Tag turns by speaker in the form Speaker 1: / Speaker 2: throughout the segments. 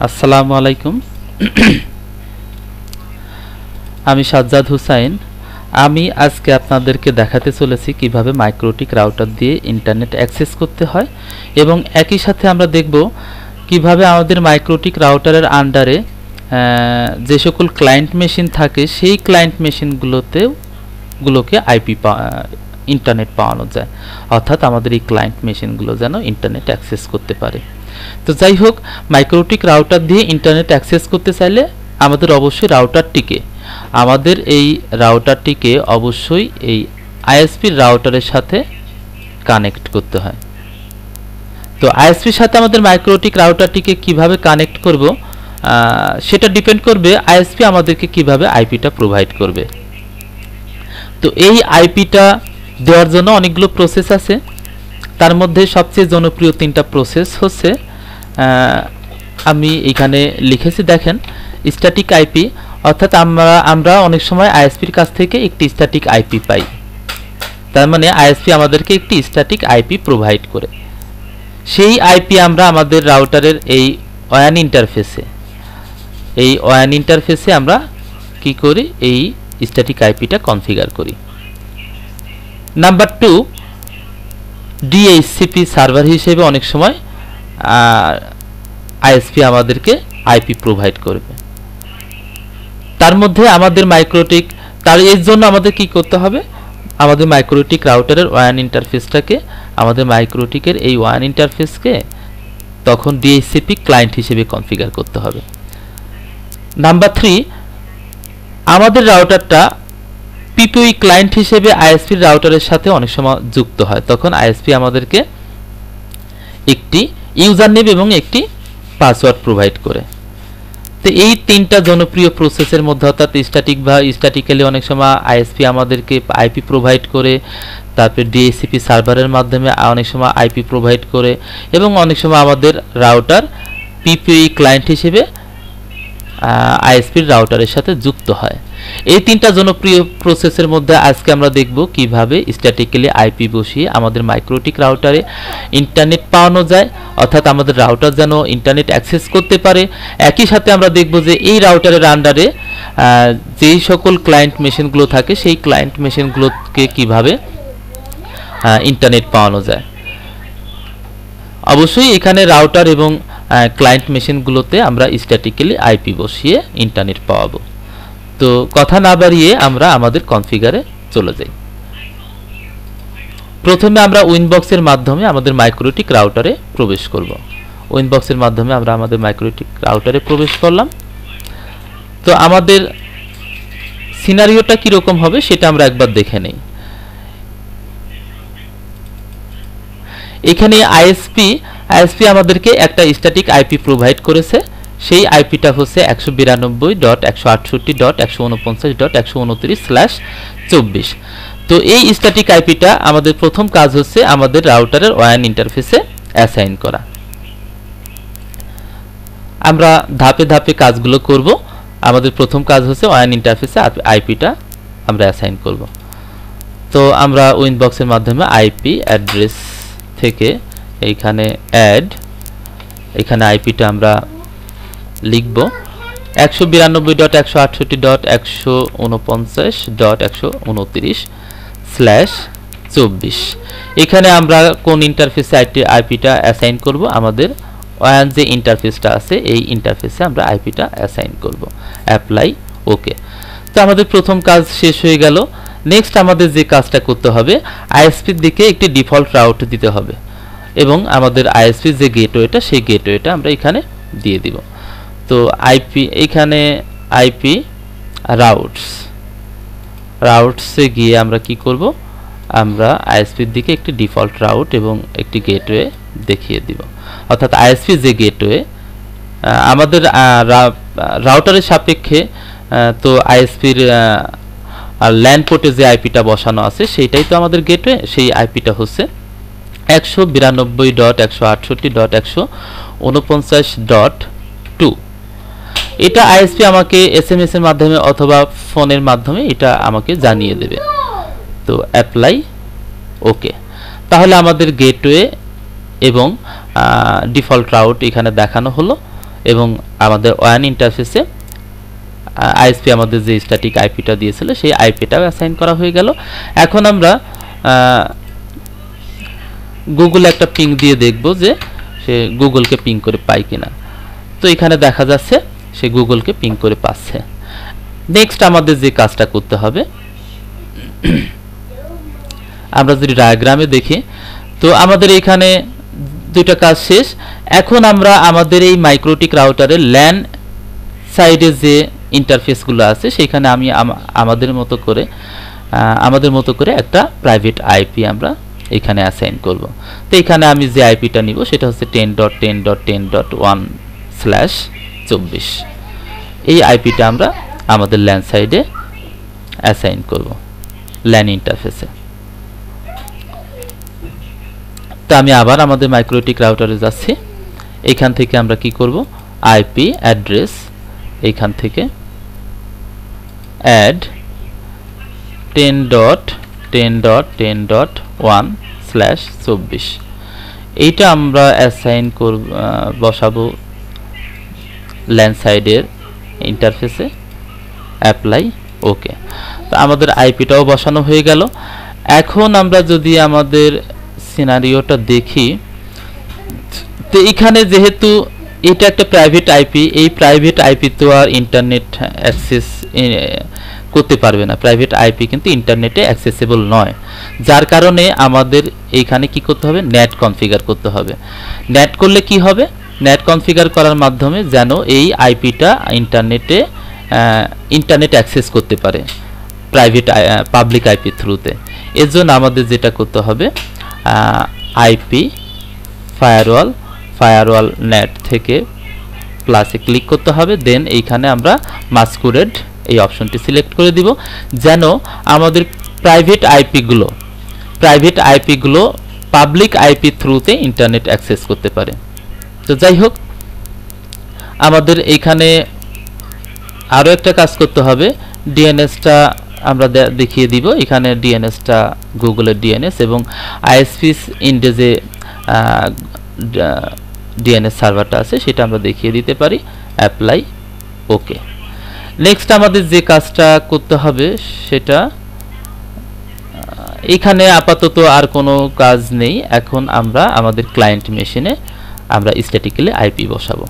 Speaker 1: আসসালামু আলাইকুম। আমি সাজ্জাদ হুসাইন। আমি আজকে আপনাদেরকে দেখাতে চলেছি কিভাবে মাইক্রোটিক রাউটার দিয়ে ইন্টারনেট অ্যাক্সেস করতে হয় এবং একই সাথে আমরা দেখব কিভাবে আমাদের মাইক্রোটিক রাউটারের আন্ডারে যে সকল ক্লায়েন্ট মেশিন থাকে সেই ক্লায়েন্ট মেশিনগুলোকে ইন্টারনেট পাওয়ানো যায়, অর্থাৎ আমাদের এই ক্লায়েন্ট মেশিনগুলো যেন ইন্টারনেট অ্যাক্সেস করতে পারে। তো যাই হোক, মাইক্রোটিক রাউটার দিয়ে ইন্টারনেট অ্যাক্সেস করতে চাইলে আমাদের অবশ্যই রাউটারটিকে অবশ্যই এই আইএসপির রাউটারের সাথে কানেক্ট করতে হয়। তো আইএসপির সাথে আমাদের মাইক্রোটিক রাউটারটিকে কিভাবে কানেক্ট করব সেটা ডিপেন্ড করবে আইএসপি আমাদেরকে কিভাবে আইপিটা প্রোভাইড করবে। তো এই আইপিটা দেওয়ার জন্য অনেকগুলো প্রসেস আছে। তার মধ্যে সবচেয়ে জনপ্রিয় তিনটা প্রসেস হচ্ছে, আমি এখানে লিখেছি দেখেন, স্ট্যাটিক আইপি, অর্থাৎ আমরা অনেক সময় আইএসপির কাছ থেকে একটি স্ট্যাটিক আইপি পাই। তার মানে আইএসপি আমাদেরকে একটি স্ট্যাটিক আইপি প্রোভাইড করে। সেই আইপি আমরা আমাদের রাউটারের এই ওয়ান ইন্টারফেসে আমরা কি করি, এই স্ট্যাটিক আইপিটা কনফিগার করি। নাম্বার 2, ডিএইচসিপি সার্ভার হিসেবে অনেক সময় আইএসপি আমাদেরকে আইপি প্রোভাইড করবে। তার মধ্যে আমাদের এর জন্য আমাদের কি করতে হবে, আমাদের মাইক্রোটিক রাউটারের ওয়ান ইন্টারফেসটাকে, আমাদের মাইক্রোটিকের এই ওয়ান ইন্টারফেসকে তখন ডিএইচসিপি ক্লায়েন্ট হিসেবে কনফিগার করতে হবে। নাম্বার 3, আমাদের রাউটারটা পিপিই ক্লায়েন্ট হিসেবে আইএসপির রাউটারের সাথে অনেক সময় যুক্ত হয়। তখন আইএসপি আমাদেরকে একটি ইউজার নেম এবং একটি পাসওয়ার্ড প্রোভাইড করে। তো এই তিনটা জনপ্রিয় প্রসেসের মধ্যে, অর্থাৎ স্ট্যাটিক্যালি অনেক সময় আইএসপি আমাদেরকে আইপি প্রোভাইড করে, তারপরে ডিএইচসিপি সার্ভারের মাধ্যমে অনেক সময় আইপি প্রোভাইড করে, এবং অনেক সময় আমাদের রাউটার পিপিই ক্লায়েন্ট হিসেবে আইএসপির রাউটারের সাথে যুক্ত হয়। এই তিনটা জনপ্রিয় প্রসেসের মধ্যে আজকে আমরা দেখব কিভাবে স্ট্যাটিক্যালি আইপি বসিয়ে আমাদের মাইক্রোটিক রাউটারে ইন্টারনেট পাওয়ানো যায়, অর্থাৎ আমাদের রাউটার যেন ইন্টারনেট অ্যাক্সেস করতে পারে। একই সাথে আমরা দেখব যে এই রাউটারের আন্ডারে যেই সকল ক্লায়েন্ট মেশিনগুলো থাকে সেই ক্লায়েন্ট মেশিনগুলোকে কিভাবে ইন্টারনেট পাওয়ানো যায়। অবশ্যই এখানে রাউটার এবং ক্লায়েন্ট মেশিনগুলোতে আমরা স্ট্যাটিক্যালি আইপি বসিয়ে ইন্টারনেট পাওয়াবো। তো কথা না বাড়িয়ে আমরা আমাদের কনফিগারে চলে যাই। প্রথমে আমরা উইনবক্সের মাধ্যমে আমাদের মাইক্রোটিক রাউটারে প্রবেশ করব। উইনবক্সের মাধ্যমে আমরা আমাদের মাইক্রোটিক রাউটারে প্রবেশ করলাম। তো আমাদের সিনারিওটা কীরকম হবে সেটা আমরা একবার দেখে নেই। এখানে আইএসপি আমাদেরকে একটা স্ট্যাটিক আইপি প্রোভাইড করেছে। সেই আইপিটা হচ্ছে 192.168.149.129/24। তো এই স্ট্যাটিক আইপিটা আমাদের প্রথম কাজ হচ্ছে আমাদের রাউটারের ওয়ান ইন্টারফেসে অ্যাসাইন করা। আমরা ধাপে ধাপে কাজগুলো করব। আমাদের প্রথম কাজ হচ্ছে ওয়ান ইন্টারফেসে আইপিটা আমরা অ্যাসাইন করব। তো আমরা উইনবক্সের মাধ্যমে আইপি অ্যাড্রেস থেকে এইখানে এখানে আইপিটা আমরা লিখব 192.168.149.129/24। এখানে আমরা কোন ইন্টারফেসে আইপিটা অ্যাসাইন করব, আমাদের ওয়ান যে ইন্টারফেসটা আছে এই ইন্টারফেসে আমরা আইপিটা অ্যাসাইন করব। অ্যাপ্লাই, ওকে। তো আমাদের প্রথম কাজ শেষ হয়ে গেল। নেক্সট আমাদের যে কাজটা করতে হবে, আইএসপির দিকে একটি ডিফল্ট রাউট দিতে হবে এবং আমাদের আইএসপির যে গেটওয়েটা সেই গেটওয়েটা আমরা এখানে দিয়ে দিব। তো এখানে আইপি রাউটসে গিয়ে আমরা কি করব, আমরা আইএসপির দিকে একটি ডিফল্ট রাউট এবং একটি গেটওয়ে দেখিয়ে দিব। অর্থাৎ আইএসপি যে গেটওয়ে আমাদের রাউটারের সাপেক্ষে, তো আইএসপির ল্যান পোর্টে যে আইপিটা বসানো আছে সেইটাই তো আমাদের গেটওয়ে। সেই আইপিটা হচ্ছে 192.168.149.2। এটা আইএসপি আমাকে এসএমএস এর মাধ্যমে অথবা ফোনের মাধ্যমে এটা আমাকে জানিয়ে দেবে। তো অ্যাপ্লাই, ওকে। তাহলে আমাদের গেটওয়ে এবং ডিফল্ট রাউট এখানে দেখানো হলো এবং আমাদের ওয়ান ইন্টারফেসে আইএসপি আমাদের যে স্ট্যাটিক আইপিটা দিয়েছিল সেই আইপিটাও অ্যাসাইন করা হয়ে গেল। এখন আমরা গুগলে একটা পিং দিয়ে দেখব যে সে গুগলকে পিং করে পায় কিনা। তো এখানে দেখা যাচ্ছে সে গুগলকে পিং করে পাচ্ছে। নেক্সট আমাদের যে কাজটা করতে হবে, আমরা যদি ডায়াগ্রামে দেখি তো আমাদের এখানে দুইটা কাজ শেষ। এখন আমরা আমাদের এই মাইক্রোটিক রাউটারের ল্যান সাইডে যে ইন্টারফেসগুলো আছে সেখানে আমি আমাদের মতো করে একটা প্রাইভেট আইপি আমরা এখানে অ্যাসাইন করব। তো এখানে আমি যে আইপিটা নিব সেটা হচ্ছে 10.10.10.1/24। এই আইপিটা আমরা আমাদের ল্যান সাইডে অ্যাসাইন করব ল্যান ইন্টারফেসে। তো আমি আবার আমাদের মাইক্রোটিক রাউটারে যাচ্ছি। এখান থেকে আমরা কি করব, আইপি অ্যাড্রেস এইখান থেকে অ্যাড 10.10.10.1/24 এইটা আমরা অ্যাসাইন বসাবো ল্যান সাইডের ইন্টারফেসে। অ্যাপ্লাই, ওকে। তো আমাদের আইপিটাও বসানো হয়ে গেল। এখন আমরা যদি আমাদের সিনারিওটা দেখি, তো এখানে যেহেতু এটা একটা প্রাইভেট আইপি, এই প্রাইভেট আইপি তো আর ইন্টারনেট অ্যাক্সেস করতে পারবে না। প্রাইভেট আইপি কিন্তু ইন্টারনেটে অ্যাক্সেসেবল নয়, যার কারণে আমাদের এইখানে কি করতে হবে, নেট কনফিগার করতে হবে। নেট করলে কি হবে, নেট কনফিগার করার মাধ্যমে যেন এই আইপিটা ইন্টারনেট অ্যাক্সেস করতে পারে পাবলিক আইপি থ্রুতে। এর জন্য আমাদের যেটা করতে হবে, আইপি ফায়ারওয়াল নেট থেকে প্লাসে ক্লিক করতে হবে। দেন এইখানে আমরা মাস্কুরেড এই অপশনটি সিলেক্ট করে দিব, যেন আমাদের প্রাইভেট আইপিগুলো পাবলিক আইপি থ্রুতে ইন্টারনেট অ্যাক্সেস করতে পারে। তো যাই হোক, আমাদের এইখানে আরও একটা কাজ করতে হবে। ডিএনএসটা আমরা দেখিয়ে দিব। এখানে ডিএনএসটা গুগলের ডিএনএস এবং আইএসপিস ইন্ডে যে ডিএনএস সার্ভারটা আছে সেটা আমরা দেখিয়ে দিতে পারি। অ্যাপ্লাই, ওকে। নেক্সট আমাদের যে কাজটা করতে হবে সেটা, এখানে আপাতত আর কোনো কাজ নেই। এখন আমরা আমাদের ক্লায়েন্ট মেশিনে আমরা স্ট্যাটিক্যালি আইপি বসাবো।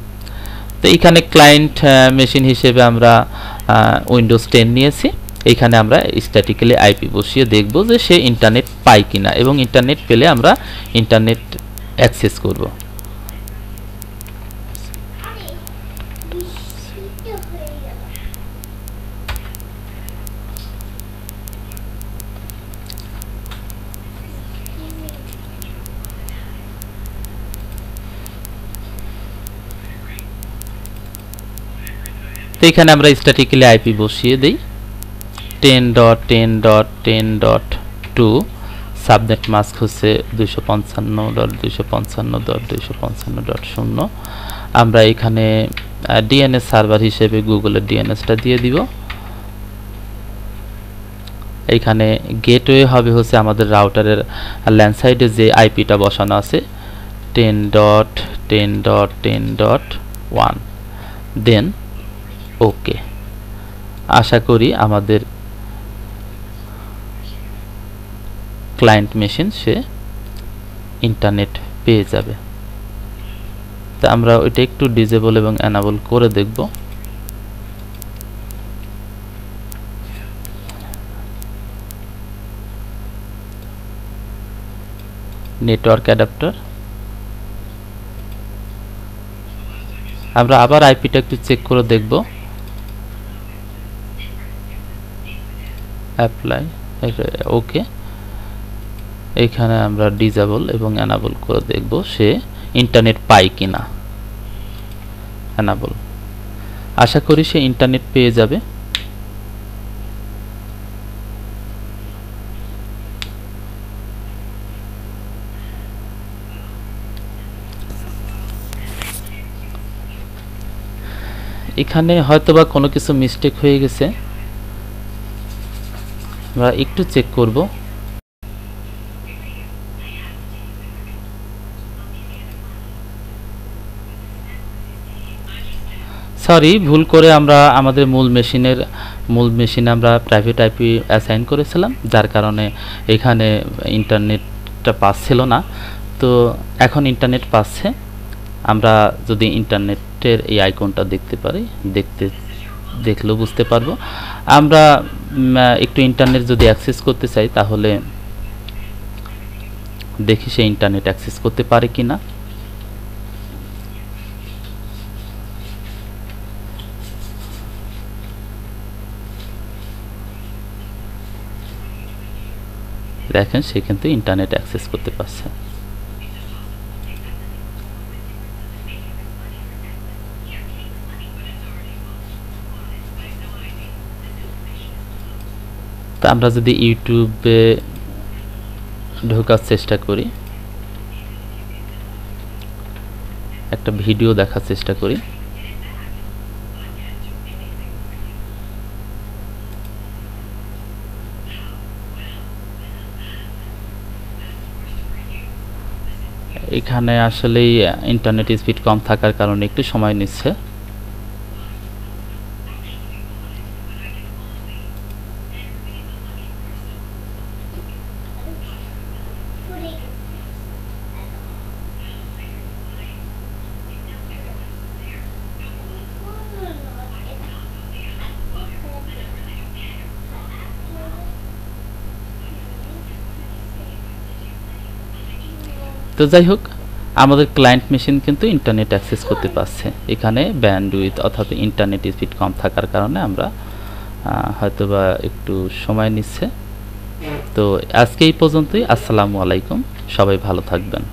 Speaker 1: তো এখানে ক্লায়েন্ট মেশিন হিসেবে আমরা উইন্ডোজ 10 নিয়েছি। এইখানে আমরা স্ট্যাটিক্যালি আইপি বসিয়ে দেখব যে সে ইন্টারনেট পায় কিনা, এবং ইন্টারনেট পেলে আমরা ইন্টারনেট অ্যাক্সেস করব। তো এখানে আমরা স্ট্যাটিক্যালি আইপি বসিয়ে দেই 10.10.10.2, সাবনেট মাস্ক হচ্ছে 255.255.255.0। আমরা এখানে ডিএনএস সার্ভার হিসেবে গুগলের ডিএনএসটা দিয়ে দিব। এইখানে গেটওয়ে হবে হচ্ছে আমাদের রাউটারের ল্যান্ড সাইডে যে আইপিটা বসানো আছে 10.10.10.1। দেন ওকে। আশা করি আমাদের ক্লায়েন্ট মেশিন সে ইন্টারনেট পেয়ে যাবে। তা আমরা ওইটা একটু ডিসেবল এবং এনাবল করে দেখব। নেটওয়ার্ক অ্যাডাপ্টার, আমরা আবার আইপিটা একটু চেক করে দেখব। অ্যাপ্লাই, ওকে। এখানে আমরা ডিসেবল এবং এনাবল করে দেখব সে ইন্টারনেট পায় কিনা। এনাবল, আশা করি সে ইন্টারনেট পেয়ে যাবে। এখানে হয়তোবা কোনো কিছু মিস্টেক হয়ে গেছে, আমরা একটু চেক করব। সরি, ভুল করে আমরা আমাদের মূল মেশিনে আমরা প্রাইভেট আইপি অ্যাসাইন করেছিলাম, যার কারণে এখানে ইন্টারনেটটা পাচ্ছিল না। তো এখন ইন্টারনেট পাচ্ছে। আমরা যদি ইন্টারনেটের এই আইকনটা দেখতে পারি, দেখলেও বুঝতে পারবো। আমরা একটু ইন্টারনেট যদি অ্যাক্সেস করতে চাই, তাহলে দেখি সে ইন্টারনেট অ্যাক্সেস করতে পারে কিনা। দেখেন, সে কিন্তু ইন্টারনেট অ্যাক্সেস করতে পারছে। তা আমরা যদি ইউটিউবে ঢোকার চেষ্টা করি, একটা ভিডিও দেখার চেষ্টা করি, এখানে আসলেই ইন্টারনেট স্পিড কম থাকার কারণে একটু সময় নিচ্ছে। তো যাই হোক, আমাদের ক্লায়েন্ট মেশিন কিন্তু ইন্টারনেট অ্যাক্সেস করতে পারছে। এখানে ব্যান্ডউইথ অর্থাৎ ইন্টারনেট স্পিড কম থাকার কারণে আমরা হয়তোবা একটু সময় নিচ্ছে। তো আজকে এই পর্যন্তই। আসসালামু আলাইকুম, সবাই ভালো থাকবেন।